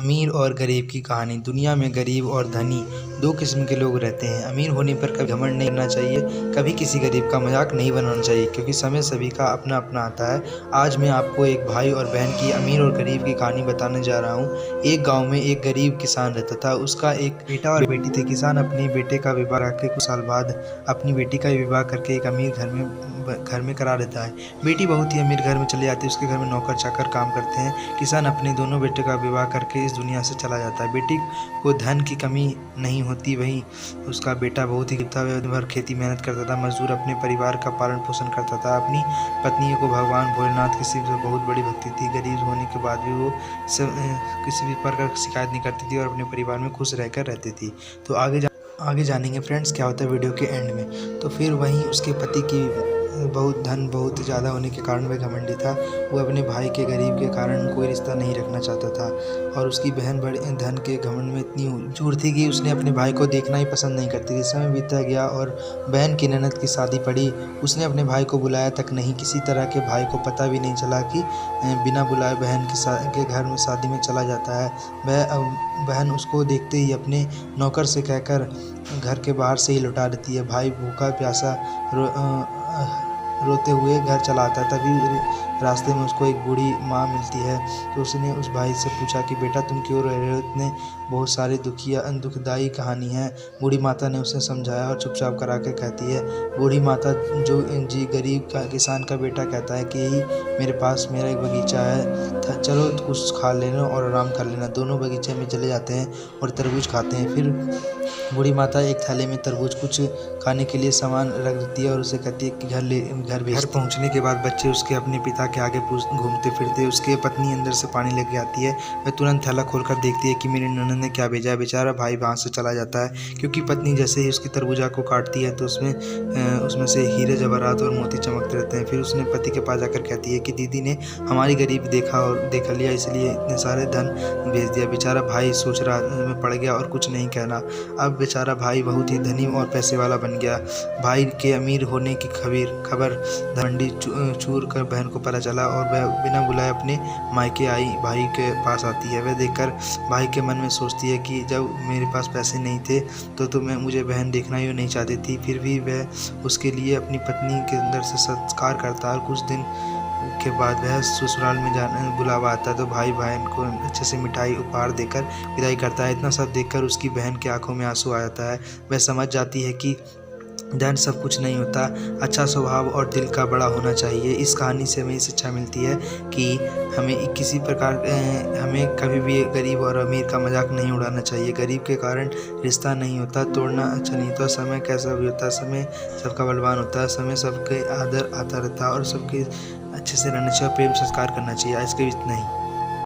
अमीर और गरीब की कहानी। दुनिया में गरीब और धनी दो किस्म के लोग रहते हैं। अमीर होने पर कभी घमंड नहीं करना चाहिए, कभी किसी गरीब का मजाक नहीं बनाना चाहिए, क्योंकि समय सभी का अपना अपना आता है। आज मैं आपको एक भाई और बहन की अमीर और गरीब की कहानी बताने जा रहा हूँ। एक गांव में एक गरीब किसान रहता था। उसका एक बेटा और बेटी थे। किसान अपने बेटे का विवाह करके कुछ साल बाद अपनी बेटी का विवाह करके एक अमीर घर में करा देता है। बेटी बहुत ही अमीर घर में चली जाती है। उसके घर में नौकर चाकर काम करते हैं। किसान अपने दोनों बेटे का विवाह करके इस दुनिया से चला जाता है। बेटी को धन की कमी नहीं होती, वहीं उसका बेटा बहुत ही था। दिन भर खेती मेहनत करता था, मजदूर अपने परिवार का पालन पोषण करता था। अपनी पत्नी को भगवान भोलेनाथ की शिव से बहुत बड़ी भक्ति थी। गरीब होने के बाद भी वो किसी भी प्रकार की शिकायत नहीं करती थी और अपने परिवार में खुश रहकर रहती थी। तो आगे जानेंगे फ्रेंड्स क्या होता है वीडियो के एंड में। तो फिर वहीं उसके पति की बहुत ज़्यादा होने के कारण वह घमंडी था। वो अपने भाई के गरीब के कारण कोई रिश्ता नहीं रखना चाहता था, और उसकी बहन बड़े धन के घमंड में इतनी चूर थी कि उसने अपने भाई को देखना ही पसंद नहीं करती थी। समय बीतता गया और बहन की ननद की शादी पड़ी। उसने अपने भाई को बुलाया तक नहीं, किसी तरह के भाई को पता भी नहीं चला कि बिना बुलाए बहन के घर में शादी में चला जाता है। बहन उसको देखते ही अपने नौकर से कहकर घर के बाहर से ही लौटा देती है। भाई भूखा प्यासा रोते हुए घर चला आता है। तभी रास्ते में उसको एक बूढ़ी माँ मिलती है। तो उसने उस भाई से पूछा कि बेटा तुम क्यों रह रहे हो, इतने बहुत सारी दुखदाई कहानी है। बूढ़ी माता ने उसे समझाया और चुपचाप करा के कहती है। बूढ़ी माता जो गरीब का किसान का बेटा कहता है कि यही मेरे पास मेरा एक बगीचा है, चलो कुछ खा लेना और आराम कर लेना। दोनों बगीचे में चले जाते हैं और तरबूज खाते हैं। फिर बूढ़ी माता एक थैले में तरबूज कुछ खाने के लिए सामान रख देती है और उसे कहती है कि घर पहुंचने के बाद बच्चे उसके अपने पिता के आगे घूमते फिरते। उसके पत्नी अंदर से पानी लेके आती है। वह तुरंत थैला खोलकर देखती है कि मेरी ननद ने क्या भेजा है। बेचारा भाई वहाँ से चला जाता है, क्योंकि पत्नी जैसे ही उसकी तरबूजा को काटती है तो उसमें से हीरे जवाहरात और मोती चमकते रहते हैं। फिर उसने पति के पास जाकर कहती है कि दीदी ने हमारी गरीब देख लिया, इसलिए इतने सारे धन भेज दिया। बेचारा भाई सोच रहा में पड़ गया और कुछ नहीं कहना। अब बेचारा भाई बहुत ही धनी और पैसे वाला बन गया। भाई के अमीर होने की खबर धंडी चूर कर बहन को पता चला और वह बिना बुलाए अपने मायके आई भाई के पास आती है। वह देखकर भाई के मन में सोचती है कि जब मेरे पास पैसे नहीं थे तो मुझे बहन देखना ही नहीं चाहती थी। फिर भी वह उसके लिए अपनी पत्नी के अंदर से सत्कार करता है। और कुछ दिन के बाद वह ससुराल में बुलावा आता है तो भाई बहन को अच्छे से मिठाई उपहार देकर विदाई करता है। इतना सब देखकर उसकी बहन की आंखों में आंसू आ जाता है। वह समझ जाती है कि धन सब कुछ नहीं होता, अच्छा स्वभाव और दिल का बड़ा होना चाहिए। इस कहानी से हमें शिक्षा मिलती है कि हमें किसी प्रकार हमें कभी भी गरीब और अमीर का मजाक नहीं उड़ाना चाहिए। गरीब के कारण रिश्ता नहीं होता, तोड़ना अच्छा नहीं होता। समय कैसा भी होता है, समय सबका बलवान होता है। समय सबके आदर आता रहता है और सबके अच्छे से रहना चाहिए, प्रेम संस्कार करना चाहिए। आज के इतना ही।